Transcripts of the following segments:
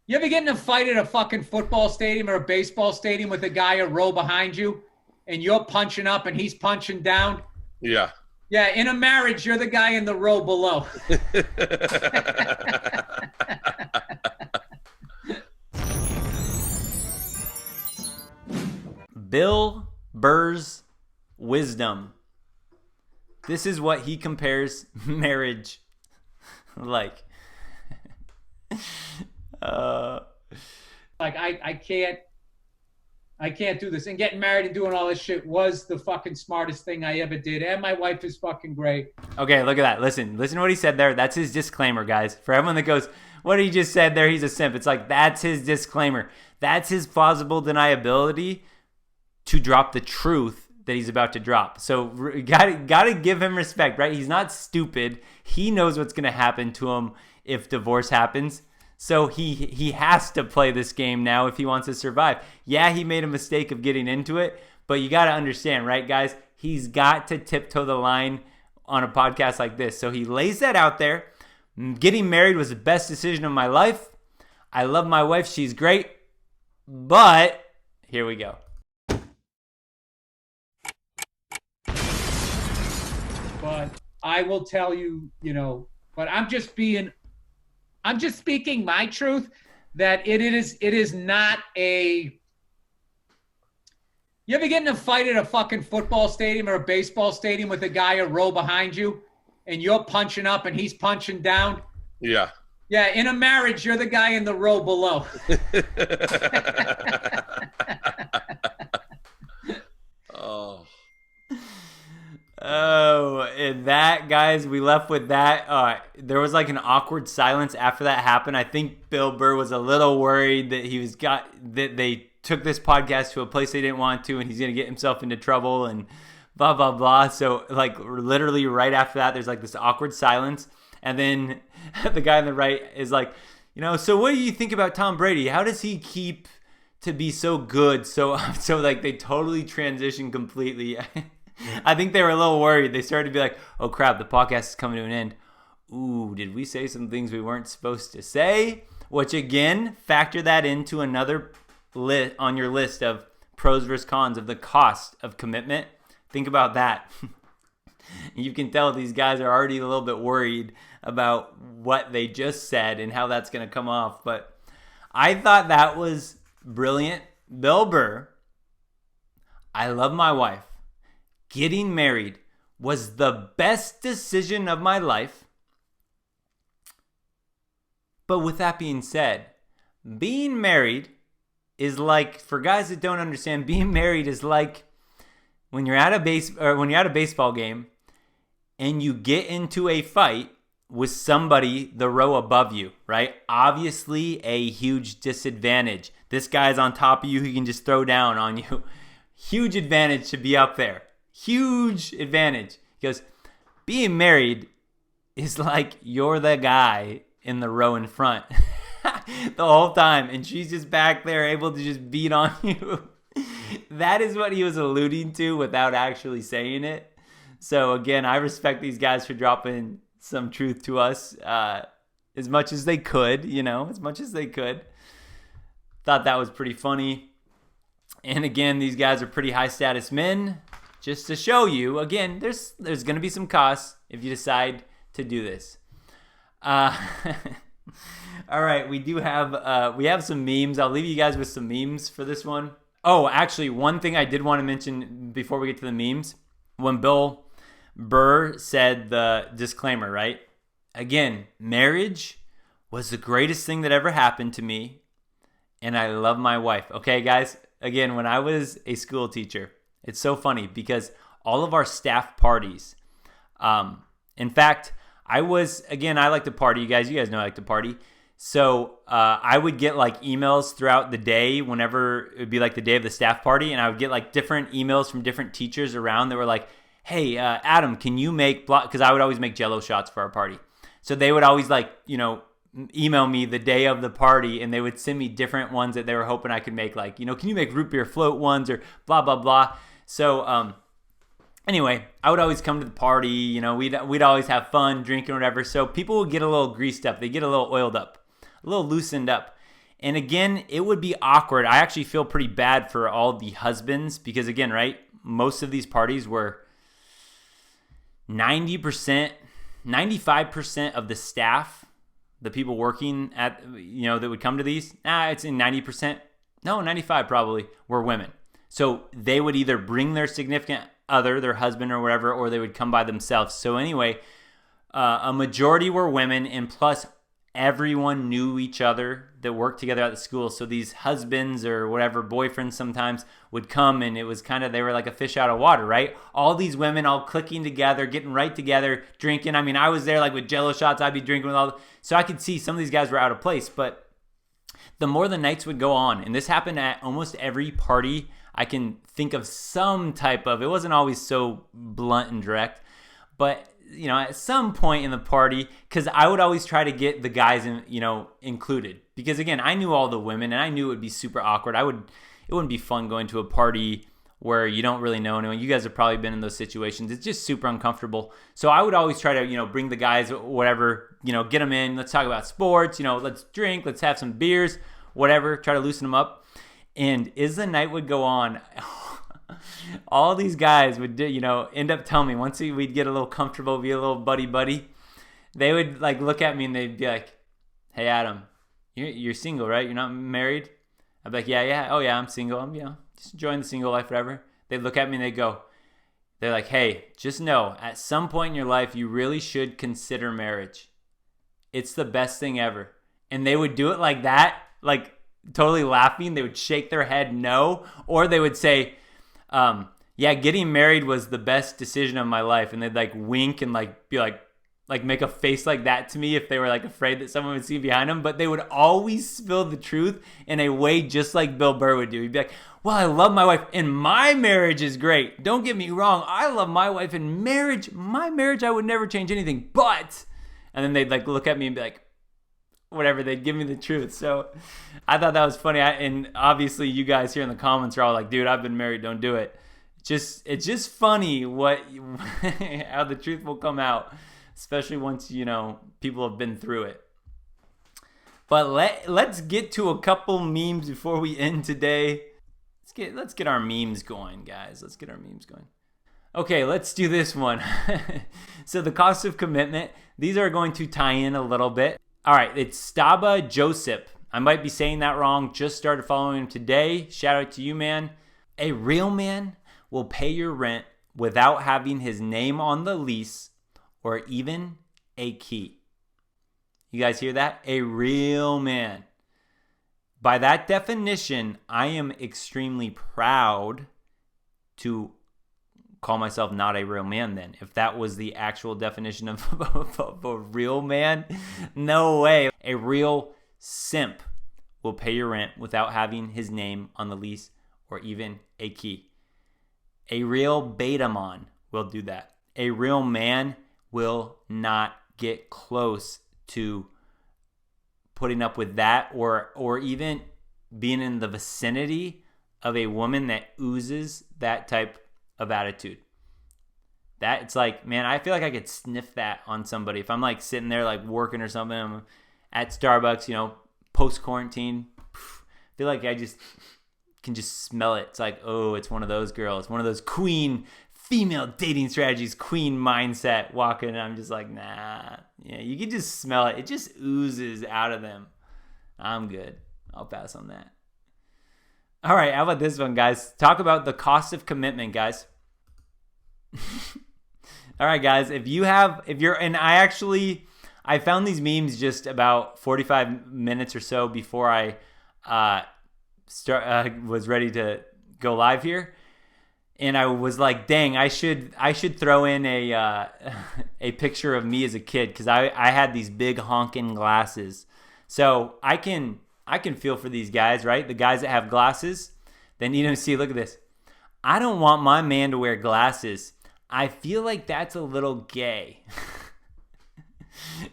You ever get in a fight at a fucking football stadium or a baseball stadium with a guy a row behind you and you're punching up and he's punching down? Yeah. Yeah, in a marriage, you're the guy in the row below. Bill Burr's wisdom. This is what he compares marriage like. Like I can't do this. And getting married and doing all this shit was the fucking smartest thing I ever did. And my wife is fucking great. Okay, look at that. Listen to what he said there. That's his disclaimer, guys. For everyone that goes, what he just said there, he's a simp. It's like, that's his disclaimer. That's his plausible deniability to drop the truth that he's about to drop. So gotta give him respect, right? He's not stupid. He knows what's gonna happen to him if divorce happens. So he has to play this game now if he wants to survive. Yeah, he made a mistake of getting into it, but you got to understand, right, guys? He's got to tiptoe the line on a podcast like this. So he lays that out there. Getting married was the best decision of my life. I love my wife. She's great. But here we go. But I will tell you, but I'm just speaking my truth, that it is not a. You ever get in a fight at a fucking football stadium or a baseball stadium with a guy a row behind you and you're punching up and he's punching down? Yeah. Yeah, in a marriage, you're the guy in the row below. Oh, and that, guys, we left with that. There was like an awkward silence after that happened. I think Bill Burr was a little worried that they took this podcast to a place they didn't want to, and he's gonna get himself into trouble and blah blah blah. So like literally right after that, there's like this awkward silence, and then the guy on the right is like, so what do you think about Tom Brady? How does he keep to be so good? So like they totally transition completely. I think they were a little worried. They started to be like, oh crap, the podcast is coming to an end. Ooh, did we say some things we weren't supposed to say? Which again, factor that into another list on your list of pros versus cons of the cost of commitment. Think about that. You can tell these guys are already a little bit worried about what they just said and how that's going to come off. But I thought that was brilliant. Bill Burr, I love my wife. Getting married was the best decision of my life. But with that being said, being married is like, for guys that don't understand, being married is like when you're at a baseball game and you get into a fight with somebody the row above you, right? Obviously a huge disadvantage. This guy's on top of you, he can just throw down on you. Huge advantage to be up there. Huge advantage. He goes, being married is like you're the guy in the row in front the whole time, and she's just back there able to just beat on you. That is what he was alluding to without actually saying it. So again, I respect these guys for dropping some truth to us as much as they could, as much as they could. Thought that was pretty funny. And again, these guys are pretty high status men. Just to show you, again, there's going to be some costs if you decide to do this. All right, we have some memes. I'll leave you guys with some memes for this one. Oh, actually, one thing I did want to mention before we get to the memes, when Bill Burr said the disclaimer, right? Again, marriage was the greatest thing that ever happened to me, and I love my wife. Okay, guys? Again, when I was a school teacher, it's so funny because all of our staff parties, in fact, I like to party. You guys know I like to party. So I would get like emails throughout the day whenever it would be like the day of the staff party. And I would get like different emails from different teachers around that were like, hey, Adam, can you make, because I would always make Jell-O shots for our party. So they would always email me the day of the party, and they would send me different ones that they were hoping I could make, like, can you make root beer float ones or blah, blah, blah. So anyway, I would always come to the party, we'd always have fun drinking or whatever. So people would get a little greased up. They get a little oiled up, a little loosened up. And again, it would be awkward. I actually feel pretty bad for all the husbands because, again, right, most of these parties were 90%, 95% of the staff, the people working at, that would come to these, it's in 90%, no, 95 probably, were women. So they would either bring their significant other, their husband or whatever, or they would come by themselves. So anyway, a majority were women, and plus everyone knew each other that worked together at the school. So these husbands or whatever, boyfriends sometimes would come, and it was kind of, they were like a fish out of water, right? All these women all clicking together, getting right together, drinking. I mean, I was there like with Jello shots. I'd be drinking with all, so I could see some of these guys were out of place. But the more the nights would go on, and this happened at almost every party I can think of some type of, it wasn't always so blunt and direct, but at some point in the party, because I would always try to get the guys included, because again, I knew all the women and I knew it would be super awkward. It wouldn't be fun going to a party where you don't really know anyone. You guys have probably been in those situations. It's just super uncomfortable. So I would always try to, bring the guys, whatever, get them in. Let's talk about sports, let's drink, let's have some beers, whatever, try to loosen them up. And as the night would go on, all these guys would, end up telling me, once we'd get a little comfortable, be a little buddy, they would like look at me and they'd be like, "Hey, Adam, you're single, right? You're not married?" I'd be like, yeah. Oh yeah, I'm single. I'm, just enjoying the single life, whatever. They'd look at me and they're like, "Hey, just know, at some point in your life, you really should consider marriage. It's the best thing ever." And they would do it like that, like totally laughing. They would shake their head no, or they would say, "Yeah, getting married was the best decision of my life." And they'd like wink and like be like make a face like that to me if they were like afraid that someone would see behind them. But they would always spill the truth in a way just like Bill Burr would do. He'd be like, "Well, I love my wife and my marriage is great. Don't get me wrong. I love my wife and my marriage, I would never change anything. But," and then they'd like look at me and be like, whatever, they'd give me the truth. So I thought that was funny. And obviously you guys here in the comments are all like, "Dude, I've been married, don't do it." It's just funny how the truth will come out, especially once people have been through it. But let's get to a couple memes before we end today. Let's get our memes going, guys. Let's get our memes going. Okay, let's do this one. So the cost of commitment, these are going to tie in a little bit. All right, it's Staba Joseph. I might be saying that wrong. Just started following him today. Shout out to you, man. A real man will pay your rent without having his name on the lease or even a key. You guys hear that? A real man. By that definition, I am extremely proud to call myself not a real man then. If that was the actual definition of a real man, no way. A real simp will pay your rent without having his name on the lease or even a key. A real beta-mon will do that. A real man will not get close to putting up with that or even being in the vicinity of a woman that oozes that type of attitude. That it's like, man, I feel like I could sniff that on somebody. If I'm like sitting there like working or something, I'm at Starbucks, post-quarantine, I feel like I just can just smell it. It's like, oh, it's one of those girls, one of those queen female dating strategies, queen mindset walking, and I'm just like, nah. Yeah, you can just smell it. It just oozes out of them. I'm good. I'll pass on that. All right, how about this one, guys? Talk about the cost of commitment, guys. All right, guys, I found these memes just about 45 minutes or so before I was ready to go live here. And I was like, dang, I should throw in a picture of me as a kid, because I had these big honking glasses. So I can feel for these guys, right? The guys that have glasses, they need to see, look at this. I don't want my man to wear glasses. I feel like that's a little gay.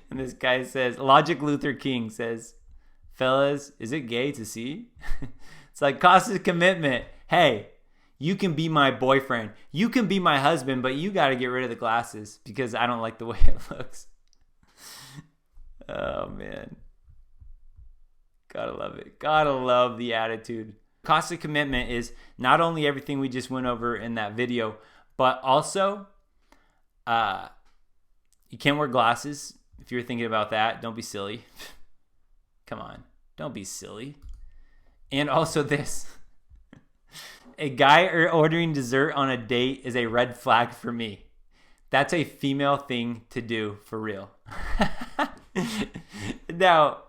And this guy says, Logic Luther King says, fellas, is it gay to see? It's like cost of commitment. Hey, you can be my boyfriend. You can be my husband, but you got to get rid of the glasses because I don't like the way it looks. Oh, man. Gotta love it. Gotta love the attitude. Cost of commitment is not only everything we just went over in that video, but also you can't wear glasses. If you're thinking about that, don't be silly. Come on. Don't be silly. And also this. A guy ordering dessert on a date is a red flag for me. That's a female thing to do, for real. Now,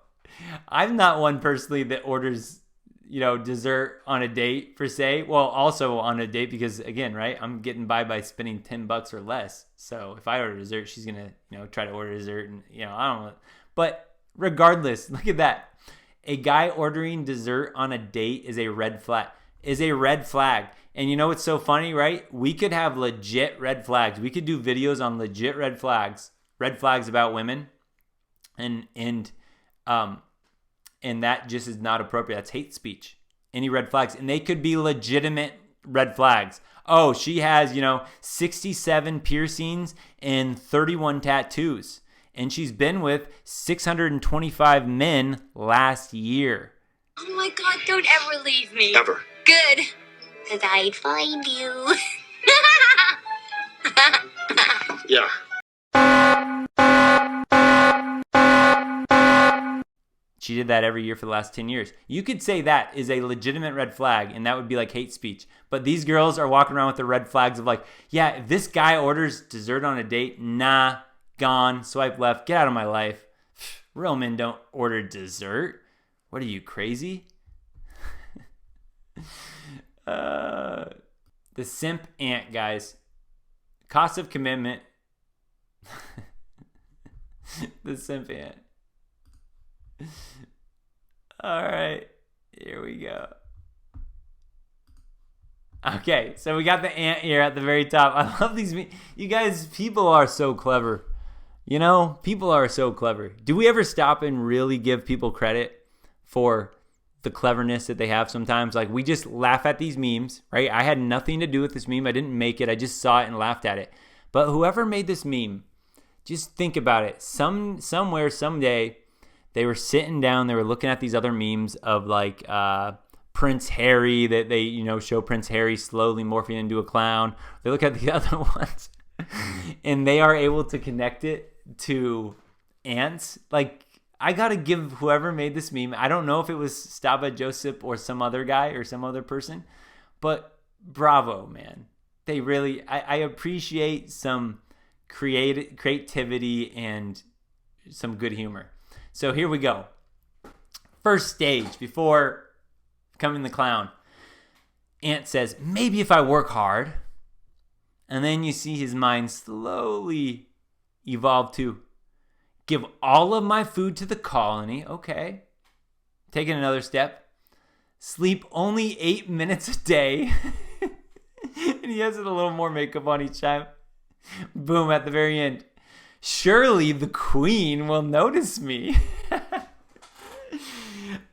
I'm not one personally that orders, dessert on a date per se. Well, also on a date because, again, right, I'm getting by spending $10 or less. So if I order dessert, she's going to, try to order dessert and, I don't know. But regardless, look at that. A guy ordering dessert on a date is a red flag. And you know what's so funny, right? We could have legit red flags. We could do videos on legit red flags about women. And that just is not appropriate. That's hate speech. Any red flags. And they could be legitimate red flags. Oh, she has, 67 piercings and 31 tattoos. And she's been with 625 men last year. Oh my God, don't ever leave me. Ever. Good. Because I'd find you. Yeah. She did that every year for the last 10 years. You could say that is a legitimate red flag, and that would be like hate speech. But these girls are walking around with the red flags of like, yeah, if this guy orders dessert on a date, nah, gone, swipe left, get out of my life. Real men don't order dessert. What are you, crazy? The simp ant, guys. Cost of commitment. The simp ant. All right, here we go. Okay, so we got the ant here at the very top. I love these. You guys, people are so clever. People are so clever. Do we ever stop and really give people credit for the cleverness that they have sometimes? Like, we just laugh at these memes, right? I had nothing to do with this meme. I didn't make it. I just saw it and laughed at it. But whoever made this meme, just think about it. Somewhere, someday, they were sitting down. They were looking at these other memes of like Prince Harry, that they, show Prince Harry slowly morphing into a clown. They look at the other ones and they are able to connect it to ants. Like, I gotta give whoever made this meme, I don't know if it was Stava Joseph or some other guy or some other person, but bravo, man. They really, I appreciate some creativity and some good humor. So here we go. First stage before becoming the clown. Ant says, maybe if I work hard. And then you see his mind slowly evolve to give all of my food to the colony. Okay. Taking another step. Sleep only 8 minutes a day. And he has a little more makeup on each time. Boom, at the very end. Surely the queen will notice me.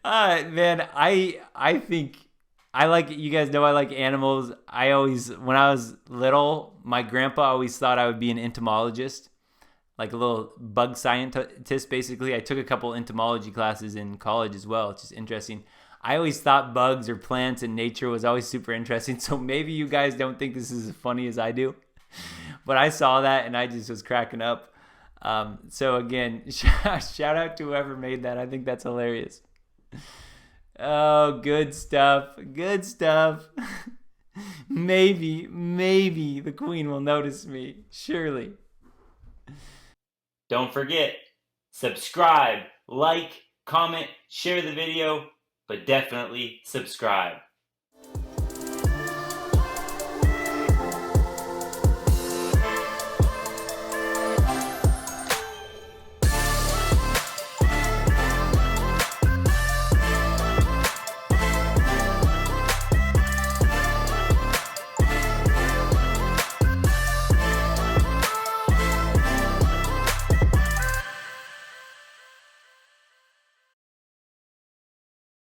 Man, I think I like, you guys know I like animals. When I was little, my grandpa always thought I would be an entomologist, like a little bug scientist, basically. I took a couple entomology classes in college as well. It's just interesting. I always thought bugs or plants and nature was always super interesting. So maybe you guys don't think this is as funny as I do. But I saw that and I just was cracking up. So again, shout out to whoever made that. I think that's hilarious. Oh, good stuff. Good stuff. Maybe the queen will notice me. Surely. Don't forget, subscribe, like, comment, share the video, but definitely subscribe.